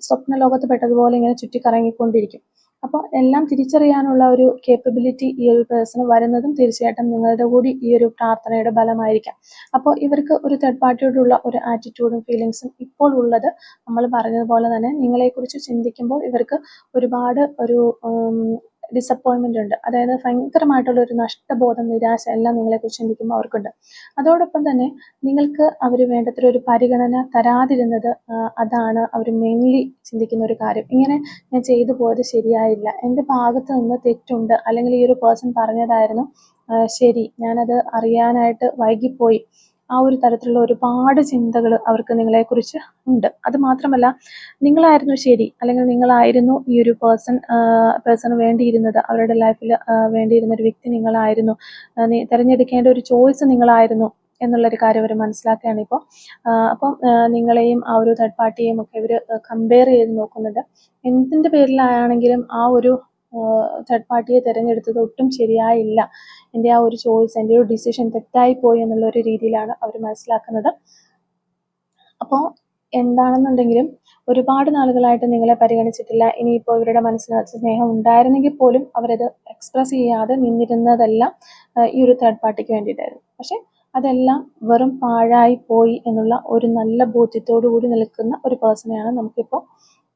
സ്വപ്ന ലോകത്ത് പെട്ടതുപോലെ ഇങ്ങനെ ചുറ്റിക്കറങ്ങിക്കൊണ്ടിരിക്കും. അപ്പോൾ എല്ലാം തിരിച്ചറിയാനുള്ള ഒരു കേപ്പബിലിറ്റി ഈ ഒരു പേഴ്സണ് വരുന്നതും തീർച്ചയായിട്ടും നിങ്ങളുടെ കൂടി ഈ ഒരു പ്രാർത്ഥനയുടെ ഫലമായിരിക്കാം. അപ്പോൾ ഇവർക്ക് ഒരു തേർഡ് പാർട്ടിയോടുള്ള ഒരു ആറ്റിറ്റ്യൂഡും ഫീലിങ്സും ഇപ്പോൾ ഉള്ളത് നമ്മൾ പറഞ്ഞതുപോലെ തന്നെ നിങ്ങളെക്കുറിച്ച് ചിന്തിക്കുമ്പോൾ ഇവർക്ക് ഒരുപാട് ഒരു ഡിസപ്പോയിൻമെൻ്റ് ഉണ്ട്. അതായത് ഭയങ്കരമായിട്ടുള്ളൊരു നഷ്ടബോധം, നിരാശ എല്ലാം നിങ്ങളെക്കുറിച്ച് ചിന്തിക്കുമ്പോൾ അവർക്കുണ്ട്. അതോടൊപ്പം തന്നെ നിങ്ങൾക്ക് അവർ വേണ്ടത്ര ഒരു പരിഗണന തരാതിരുന്നത്, അതാണ് അവർ മെയിൻലി ചിന്തിക്കുന്ന ഒരു കാര്യം. ഇങ്ങനെ ഞാൻ ചെയ്തു പോയത് ശരിയായില്ല, എൻ്റെ ഭാഗത്ത് നിന്ന് തെറ്റുണ്ട്, അല്ലെങ്കിൽ ഈ ഒരു പേഴ്സൺ പറഞ്ഞതായിരുന്നു ശരി, ഞാനത് അറിയാനായിട്ട് വൈകിപ്പോയി. ആ ഒരു തരത്തിലുള്ള ഒരുപാട് ചിന്തകൾ അവർക്ക് നിങ്ങളെക്കുറിച്ച് ഉണ്ട്. അത് മാത്രമല്ല, നിങ്ങളായിരുന്നു ശരി, അല്ലെങ്കിൽ നിങ്ങളായിരുന്നു ഈ ഒരു പേഴ്സണ് വേണ്ടിയിരുന്നത്, അവരുടെ ലൈഫിൽ വേണ്ടിയിരുന്ന ഒരു വ്യക്തി നിങ്ങളായിരുന്നു, തിരഞ്ഞെടുക്കേണ്ട ഒരു ചോയ്സ് നിങ്ങളായിരുന്നു എന്നുള്ളൊരു കാര്യം അവർ മനസ്സിലാക്കുകയാണ് ഇപ്പോൾ. അപ്പം നിങ്ങളെയും ആ ഒരു തേർഡ് പാർട്ടിയെയും ഒക്കെ ഇവർ കമ്പയർ ചെയ്ത് നോക്കുന്നുണ്ട്. എന്തിൻ്റെ പേരിലാണെങ്കിലും ആ ഒരു തേർഡ് പാർട്ടിയെ തിരഞ്ഞെടുത്തത് ഒട്ടും ശരിയായില്ല, എൻ്റെ ആ ഒരു ചോയ്സ്, എൻ്റെ ഒരു ഡിസിഷൻ തെറ്റായിപ്പോയി എന്നുള്ളൊരു രീതിയിലാണ് അവർ മനസ്സിലാക്കുന്നത്. അപ്പോൾ എന്താണെന്നുണ്ടെങ്കിലും ഒരുപാട് നാളുകളായിട്ട് നിങ്ങളെ പരിഗണിച്ചിട്ടില്ല. ഇനിയിപ്പോൾ ഇവരുടെ മനസ്സിനകത്ത് സ്നേഹം ഉണ്ടായിരുന്നെങ്കിൽ പോലും അവരത് എക്സ്പ്രസ് ചെയ്യാതെ നിന്നിരുന്നതെല്ലാം ഈ ഒരു തേർഡ് പാർട്ടിക്ക് വേണ്ടിയിട്ടായിരുന്നു. പക്ഷെ അതെല്ലാം വെറും പാഴായി പോയി എന്നുള്ള ഒരു നല്ല ബോധ്യത്തോടു കൂടി നിൽക്കുന്ന ഒരു പേഴ്സണെയാണ് നമുക്കിപ്പോൾ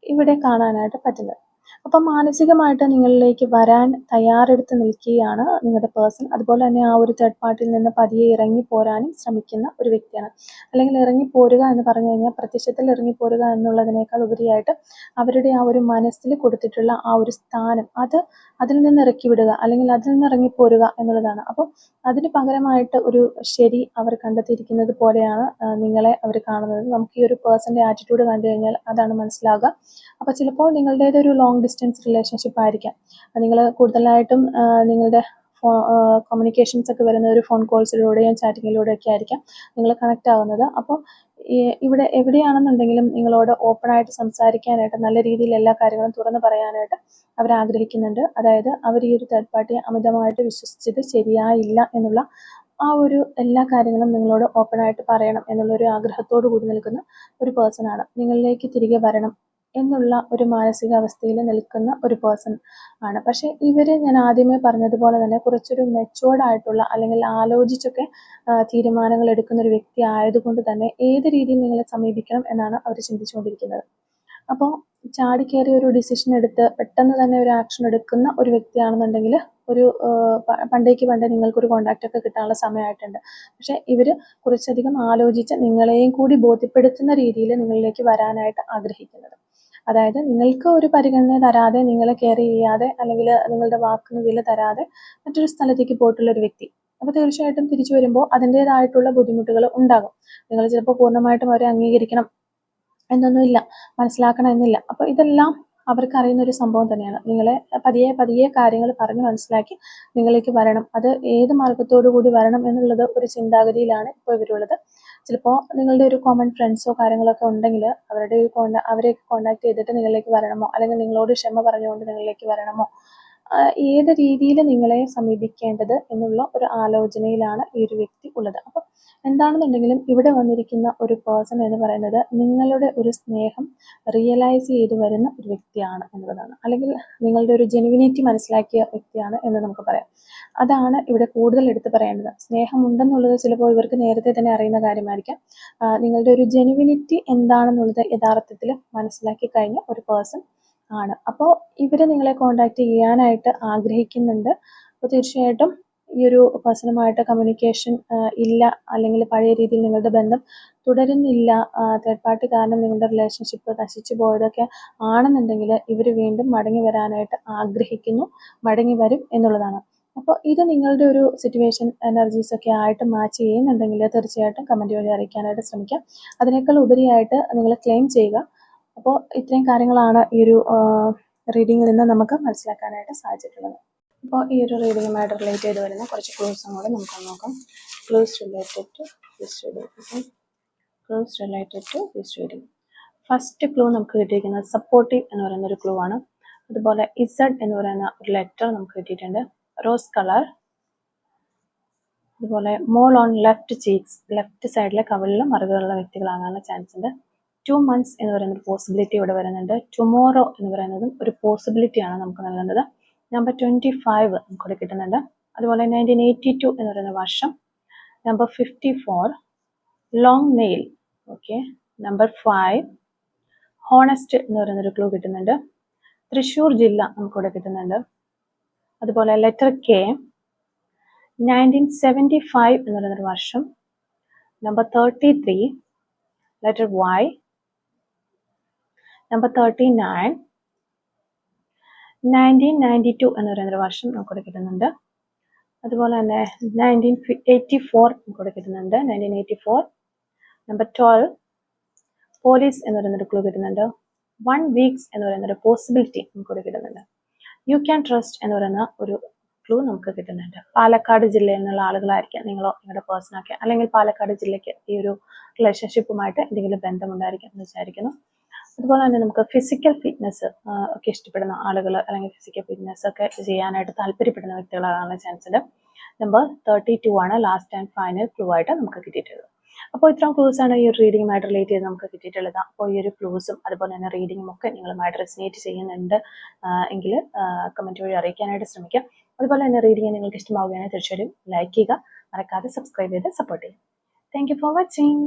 ഇവിടെ കാണാനായിട്ട് പറ്റുന്നത്. അപ്പം മാനസികമായിട്ട് നിങ്ങളിലേക്ക് വരാൻ തയ്യാറെടുത്ത് നിൽക്കുകയാണ് നിങ്ങളുടെ പേഴ്സൺ. അതുപോലെ തന്നെ ആ ഒരു തേർഡ് പാർട്ടിയിൽ നിന്ന് പതിയെ ഇറങ്ങിപ്പോരാനും ശ്രമിക്കുന്ന ഒരു വ്യക്തിയാണ്. അല്ലെങ്കിൽ ഇറങ്ങിപ്പോരുക എന്ന് പറഞ്ഞു കഴിഞ്ഞാൽ പ്രത്യക്ഷത്തിൽ ഇറങ്ങിപ്പോരുക എന്നുള്ളതിനേക്കാൾ ഉപരിയായിട്ട് അവരുടെ ആ ഒരു മനസ്സിൽ കൊടുത്തിട്ടുള്ള ആ ഒരു സ്ഥാനം, അതിൽ നിന്ന് ഇറക്കി വിടുക, അല്ലെങ്കിൽ അതിൽ നിന്ന് ഇറങ്ങിപ്പോരുക എന്നുള്ളതാണ്. അപ്പോൾ അതിന് പകരമായിട്ട് ഒരു ശരി അവർ കണ്ടെത്തിയിരിക്കുന്നത് പോലെയാണ് നിങ്ങളെ അവർ കാണുന്നത്. നമുക്ക് ഈ ഒരു പേഴ്സൻ്റെ ആറ്റിറ്റ്യൂഡ് കണ്ടു കഴിഞ്ഞാൽ അതാണ് മനസ്സിലാവുക. അപ്പോൾ ചിലപ്പോൾ നിങ്ങളുടേതൊരു ലോങ് ഡിസ്റ്റൻസ് റിലേഷൻഷിപ്പ് ആയിരിക്കാം. നിങ്ങൾ കൂടുതലായിട്ടും നിങ്ങളുടെ കമ്മ്യൂണിക്കേഷൻസ് ഒക്കെ വരുന്ന ഒരു ഫോൺ കോൾസിലൂടെയും ചാറ്റിങ്ങിലൂടെയൊക്കെ ആയിരിക്കാം നിങ്ങൾ കണക്റ്റ് ആവുന്നത്. അപ്പോൾ ഇവിടെ എവിടെയാണെന്നുണ്ടെങ്കിലും നിങ്ങളോട് ഓപ്പണായിട്ട് സംസാരിക്കാനായിട്ട്, നല്ല രീതിയിൽ എല്ലാ കാര്യങ്ങളും തുറന്ന് പറയാനായിട്ട് അവർ ആഗ്രഹിക്കുന്നുണ്ട്. അതായത് അവർ ഈ ഒരു തേർഡ് പാർട്ടിയെ അമിതമായിട്ട് വിശ്വസിച്ചത് ശരിയായില്ല എന്നുള്ള ആ ഒരു എല്ലാ കാര്യങ്ങളും നിങ്ങളോട് ഓപ്പണായിട്ട് പറയണം എന്നുള്ളൊരു ആഗ്രഹത്തോടു കൂടി നിൽക്കുന്ന ഒരു പേഴ്സണാണ്. നിങ്ങളിലേക്ക് തിരികെ വരണം എന്നുള്ള ഒരു മാനസികാവസ്ഥയിൽ നിൽക്കുന്ന ഒരു പേഴ്സൺ ആണ്. പക്ഷേ ഇവർ, ഞാൻ ആദ്യമേ പറഞ്ഞതുപോലെ തന്നെ, കുറച്ചൊരു മെച്ചുവേർഡ് ആയിട്ടുള്ള, അല്ലെങ്കിൽ ആലോചിച്ചൊക്കെ തീരുമാനങ്ങൾ എടുക്കുന്ന ഒരു വ്യക്തി ആയതുകൊണ്ട് തന്നെ ഏത് രീതിയിൽ നിങ്ങളെ സമീപിക്കണം എന്നാണ് അവർ ചിന്തിച്ചുകൊണ്ടിരിക്കുന്നത്. അപ്പോൾ ചാടിക്കയറി ഒരു ഡിസിഷൻ എടുത്ത് പെട്ടെന്ന് തന്നെ ഒരു ആക്ഷൻ എടുക്കുന്ന ഒരു വ്യക്തിയാണെന്നുണ്ടെങ്കിൽ ഒരു പണ്ടേ നിങ്ങൾക്കൊരു കോണ്ടാക്റ്റ് ഒക്കെ കിട്ടാനുള്ള സമയമായിട്ടുണ്ട്. പക്ഷേ ഇവർ കുറച്ചധികം ആലോചിച്ച് നിങ്ങളെയും കൂടി ബോധ്യപ്പെടുത്തുന്ന രീതിയിൽ നിങ്ങളിലേക്ക് വരാനായിട്ട് ആഗ്രഹിക്കുന്നത്. അതായത് നിങ്ങൾക്ക് ഒരു പരിഗണന തരാതെ, നിങ്ങളെ കെയർ ചെയ്യാതെ, അല്ലെങ്കിൽ നിങ്ങളുടെ വാക്കിന് വില തരാതെ മറ്റൊരു സ്ഥലത്തേക്ക് പോയിട്ടുള്ള ഒരു വ്യക്തി. അപ്പോൾ തീർച്ചയായിട്ടും തിരിച്ചു വരുമ്പോൾ അതിൻ്റേതായിട്ടുള്ള ബുദ്ധിമുട്ടുകൾ ഉണ്ടാകും. നിങ്ങൾ ചിലപ്പോൾ പൂർണ്ണമായിട്ടും അവരെ അംഗീകരിക്കണം എന്നൊന്നുമില്ല, മനസ്സിലാക്കണം എന്നില്ല. അപ്പോൾ ഇതെല്ലാം അവർക്ക് അറിയുന്ന ഒരു സംഭവം തന്നെയാണ്. നിങ്ങളെ പതിയെ കാര്യങ്ങൾ പറഞ്ഞ് മനസ്സിലാക്കി നിങ്ങളിലേക്ക് വരണം. അത് ഏത് മാർഗത്തോടു കൂടി വരണം എന്നുള്ളത് ഒരു ചിന്താഗതിയിലാണ് ഇപ്പോൾ ഇവരുള്ളത്. ചിലപ്പോൾ നിങ്ങളുടെ ഒരു കോമൺ ഫ്രണ്ട്സോ കാര്യങ്ങളൊക്കെ ഉണ്ടെങ്കിൽ അവരെയൊക്കെ കോണ്ടാക്ട് ചെയ്തിട്ട് നിങ്ങളിലേക്ക് വരണമോ, അല്ലെങ്കിൽ നിങ്ങളോട് ക്ഷമ പറഞ്ഞുകൊണ്ട് നിങ്ങളിലേക്ക് വരണമോ, ഏത് രീതിയിൽ നിങ്ങളെ സമീപിക്കേണ്ടത് എന്നുള്ള ഒരു ആലോചനയിലാണ് ഈ ഒരു വ്യക്തി ഉള്ളത്. അപ്പം എന്താണെന്നുണ്ടെങ്കിലും ഇവിടെ വന്നിരിക്കുന്ന ഒരു പേഴ്സൺ എന്ന് പറയുന്നത് നിങ്ങളുടെ ഒരു സ്നേഹം റിയലൈസ് ചെയ്ത് വരുന്ന ഒരു വ്യക്തിയാണ് എന്നുള്ളതാണ്. അല്ലെങ്കിൽ നിങ്ങളുടെ ഒരു ജെനുവിനിറ്റി മനസ്സിലാക്കിയ വ്യക്തിയാണ് എന്ന് നമുക്ക് പറയാം. അതാണ് ഇവിടെ കൂടുതൽ എടുത്ത് പറയേണ്ടത്. സ്നേഹമുണ്ടെന്നുള്ളത് ചിലപ്പോൾ ഇവർക്ക് നേരത്തെ തന്നെ അറിയുന്ന കാര്യമായിരിക്കാം. നിങ്ങളുടെ ഒരു ജെനുവിനിറ്റി എന്താണെന്നുള്ളത് യഥാർത്ഥത്തിൽ മനസ്സിലാക്കി കഴിഞ്ഞ ഒരു പേഴ്സൺ ആണ്. അപ്പോൾ ഇവർ നിങ്ങളെ കോണ്ടാക്ട് ചെയ്യാനായിട്ട് ആഗ്രഹിക്കുന്നുണ്ട്. അപ്പോൾ തീർച്ചയായിട്ടും ഈ ഒരു പേഴ്സണുമായിട്ട് കമ്മ്യൂണിക്കേഷൻ ഇല്ല, അല്ലെങ്കിൽ പഴയ രീതിയിൽ നിങ്ങളുടെ ബന്ധം തുടരുന്നില്ല, തേർഡ് പാർട്ടി കാരണം നിങ്ങളുടെ റിലേഷൻഷിപ്പ് നശിച്ചു പോയതൊക്കെ ആണെന്നുണ്ടെങ്കിൽ ഇവർ വീണ്ടും മടങ്ങി വരാനായിട്ട് ആഗ്രഹിക്കുന്നു, മടങ്ങി വരും എന്നുള്ളതാണ്. അപ്പോൾ ഇത് നിങ്ങളുടെ ഒരു സിറ്റുവേഷൻ എനർജീസ് ഒക്കെ ആയിട്ട് മാച്ച് ചെയ്യുന്നുണ്ടെങ്കിൽ തീർച്ചയായിട്ടും കമൻറ്റ് വഴി അറിയിക്കാനായിട്ട് ശ്രമിക്കാം. അതിനേക്കാൾ ഉപരിയായിട്ട് നിങ്ങൾ ക്ലെയിം ചെയ്യുക. അപ്പോൾ ഇത്രയും കാര്യങ്ങളാണ് ഈ ഒരു റീഡിങ്ങിൽ നിന്ന് നമുക്ക് മനസ്സിലാക്കാനായിട്ട് സാധിച്ചിട്ടുള്ളത്. അപ്പോൾ ഈ ഒരു റീഡിങ്ങുമായിട്ട് റിലേറ്റ് ചെയ്ത് വരുന്ന കുറച്ച് ക്ലൂസും കൂടെ നമുക്കൊന്ന് നോക്കാം. Clues related to this reading. Clues related to this reading. First clue നമുക്ക് കിട്ടിയിരിക്കുന്നത് സപ്പോർട്ടീവ് എന്ന് പറയുന്ന ഒരു ക്ലൂ ആണ്. അതുപോലെ ഇസഡ് എന്ന് പറയുന്ന ഒരു ലെറ്റർ നമുക്ക് കിട്ടിയിട്ടുണ്ട്. Rose colour. അതുപോലെ mole on left cheeks, left സൈഡിലെ കവിളിലും മറുകളുള്ള വ്യക്തികളാകാനുള്ള ചാൻസ് ഉണ്ട്. 2 months എന്ന് പറയുന്ന ഒരു പോസിബിലിറ്റി ഇവിടെ വരുന്നുണ്ട്. ടുമോറോ എന്ന് പറയുന്നതും ഒരു പോസിബിലിറ്റിയാണ് നമുക്ക് നൽകുന്നത്. നമ്പർ 25 നമുക്കിവിടെ കിട്ടുന്നുണ്ട്. അതുപോലെ 1982 എന്ന് പറയുന്ന വർഷം. Number 54 long nail. Okay. Number 5 honest എന്ന് പറയുന്നൊരു ക്ലൂ കിട്ടുന്നുണ്ട്. തൃശ്ശൂർ ജില്ല നമുക്കിവിടെ കിട്ടുന്നുണ്ട്. അതുപോലെ ലെറ്റർ കെ 1975 എന്ന് പറയുന്നൊരു വർഷം. നമ്പർ 33 ലെറ്റർ വൈ നമ്പർ 39 1992 എന്ന് പറയുന്നൊരു വർഷം നമുക്കിവിടെ കിട്ടുന്നുണ്ട്. അതുപോലെ തന്നെ 1984 നമുക്കിവിടെ കിട്ടുന്നുണ്ട്. 1984 നമ്പർ 12 പോലീസ് എന്ന് പറയുന്നൊരു ക്ലൂ കിട്ടുന്നുണ്ട്. 1 വീക്സ് എന്ന് പറയുന്നൊരു പോസിബിലിറ്റി നമുക്കിവിടെ കിട്ടുന്നുണ്ട്. യു ക്യാൻ ട്രസ്റ്റ് എന്ന് പറയുന്ന ഒരു ക്ലൂ നമുക്ക് കിട്ടുന്നുണ്ട്. പാലക്കാട് ജില്ലയിൽ നിന്നുള്ള ആളുകളായിരിക്കാം നിങ്ങളോ നിങ്ങളുടെ പേഴ്സണൊക്കെ, അല്ലെങ്കിൽ പാലക്കാട് ജില്ലയ്ക്ക് ഈ ഒരു റിലേഷൻഷിപ്പുമായിട്ട് എന്തെങ്കിലും ബന്ധമുണ്ടായിരിക്കും എന്ന് വിചാരിക്കുന്നു. അതുപോലെ തന്നെ നമുക്ക് ഫിസിക്കൽ ഫിറ്റ്നസ് ഒക്കെ ഇഷ്ടപ്പെടുന്ന ആളുകൾ, അല്ലെങ്കിൽ ഫിസിക്കൽ ഫിറ്റ്നസ് ഒക്കെ ചെയ്യാനായിട്ട് താല്പര്യപ്പെടുന്ന വ്യക്തികളാകാനുള്ള ചാൻസ് ഉണ്ട്. നമ്പർ 32 ആണ് ലാസ്റ്റ് ആൻഡ് ഫൈനൽ ക്ലൂ ആയിട്ട് നമുക്ക് കിട്ടിയിട്ടുള്ളത്. അപ്പോൾ ഇത്രയും ക്ലൂസ് ആണ് ഈ ഒരു റീഡിങ്ങുമായിട്ട് റിലേറ്റ് ചെയ്ത് നമുക്ക് കിട്ടിയിട്ടുള്ളത്. അപ്പോൾ ഈ ഒരു ക്ലൂസും അതുപോലെ തന്നെ റീഡിങ്ങും ഒക്കെ നിങ്ങളുമായിട്ട് റെസിനേറ്റ് ചെയ്യുന്നുണ്ട് എങ്കിൽ കമൻറ്റ് വഴി അറിയിക്കാനായിട്ട് ശ്രമിക്കാം. അതുപോലെ തന്നെ റീഡിങ് നിങ്ങൾക്ക് ഇഷ്ടമാവുകയാണെങ്കിൽ തീർച്ചയായും ലൈക്ക് ചെയ്യുക, മറക്കാതെ സബ്സ്ക്രൈബ് ചെയ്ത് സപ്പോർട്ട് ചെയ്യുക. Thank you for watching.